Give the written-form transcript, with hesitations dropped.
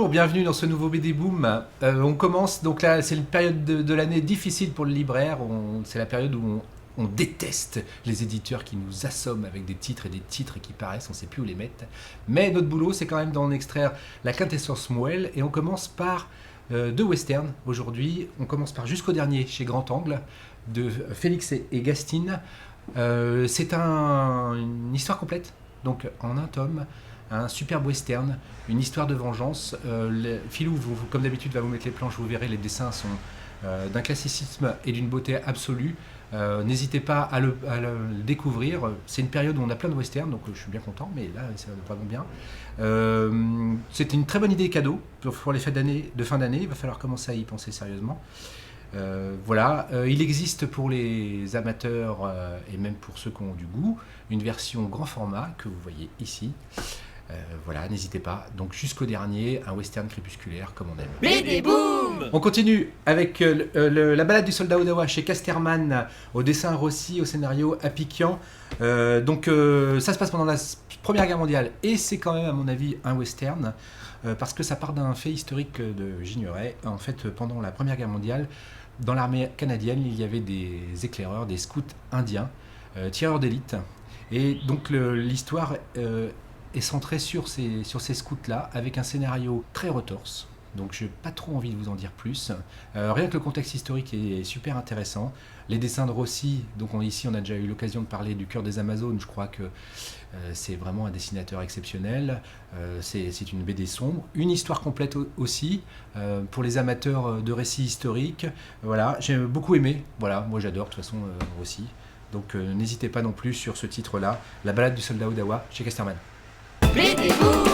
Bonjour, bienvenue dans ce nouveau BD Boom. On commence, donc là c'est une période de l'année difficile pour le libraire, c'est la période où on déteste les éditeurs qui nous assomment avec des titres et des titres qui paraissent, on ne sait plus où les mettre. Mais notre boulot c'est quand même d'en extraire la quintessence moelle et on commence par deux westerns aujourd'hui. On commence par Jusqu'au dernier chez Grand Angle de Félix et Gastine. C'est une histoire complète, donc en un tome. Un superbe western, une histoire de vengeance. Philou, comme d'habitude, va vous mettre les planches, vous verrez, les dessins sont d'un classicisme et d'une beauté absolue. N'hésitez pas à le découvrir. C'est une période où on a plein de westerns, donc je suis bien content, mais là, ça va vraiment bien. C'était une très bonne idée cadeau pour les fêtes de fin d'année. Il va falloir commencer à y penser sérieusement. Voilà, il existe pour les amateurs et même pour ceux qui ont du goût, une version grand format que vous voyez ici. Voilà, n'hésitez pas. Donc Jusqu'au dernier, un western crépusculaire comme on aime. BD Boom. On continue avec la balade du soldat Odawa chez Casterman, au dessin Rossi, au scénario Apikian. Ça se passe pendant la Première Guerre mondiale et c'est quand même à mon avis un western parce que ça part d'un fait historique de j'ignorais. En fait, pendant la Première Guerre mondiale, dans l'armée canadienne, il y avait des éclaireurs, des scouts indiens, tireurs d'élite. Et donc l'histoire est centrée sur ces scouts-là, avec un scénario très retorse. Donc je n'ai pas trop envie de vous en dire plus. Rien que le contexte historique est super intéressant. Les dessins de Rossi, donc ici on a déjà eu l'occasion de parler du Cœur des Amazones, je crois que c'est vraiment un dessinateur exceptionnel. C'est une BD sombre, une histoire complète aussi, pour les amateurs de récits historiques. Voilà, j'ai beaucoup aimé, voilà, moi j'adore de toute façon Rossi. Donc n'hésitez pas non plus sur ce titre-là, La balade du soldat Odawa chez Casterman. BD Boom.